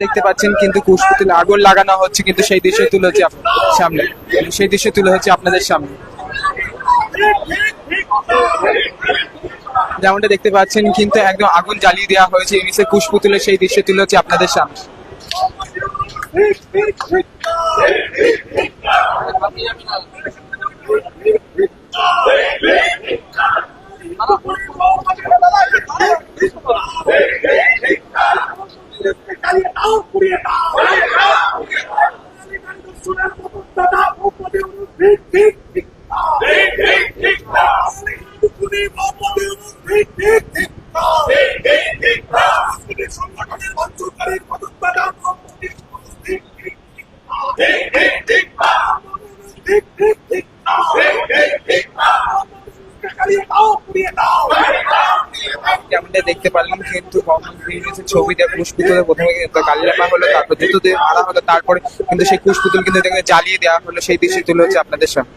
দেখতে পাচ্ছেন কিন্তু কুশপুতুলে আগুন লাগানো হচ্ছে, কিন্তু সেই দৃশ্য তুলে হচ্ছে সামনে, সেই দৃশ্য তুলে হচ্ছে আপনাদের সামনে। যেমনটা দেখতে পাচ্ছেন কিন্তু একদম আগুন জ্বালিয়ে দেওয়া হয়েছে ইউনিসেফ কুশপুতুলে, সেই দৃশ্য তুলে হচ্ছে আপনাদের সামনে। যেমনটা দেখতে পারলাম কিন্তু ছবিতে কুশপুতুলে প্রথমে কালিয়াপা হলো, তারপর জুতো দিয়ে মারা হলো, তারপরে কিন্তু সেই কুশপুতুল কিন্তু জ্বালিয়ে দেওয়া হলো, সেই দৃশ্য তুলে হচ্ছে আপনাদের সামনে।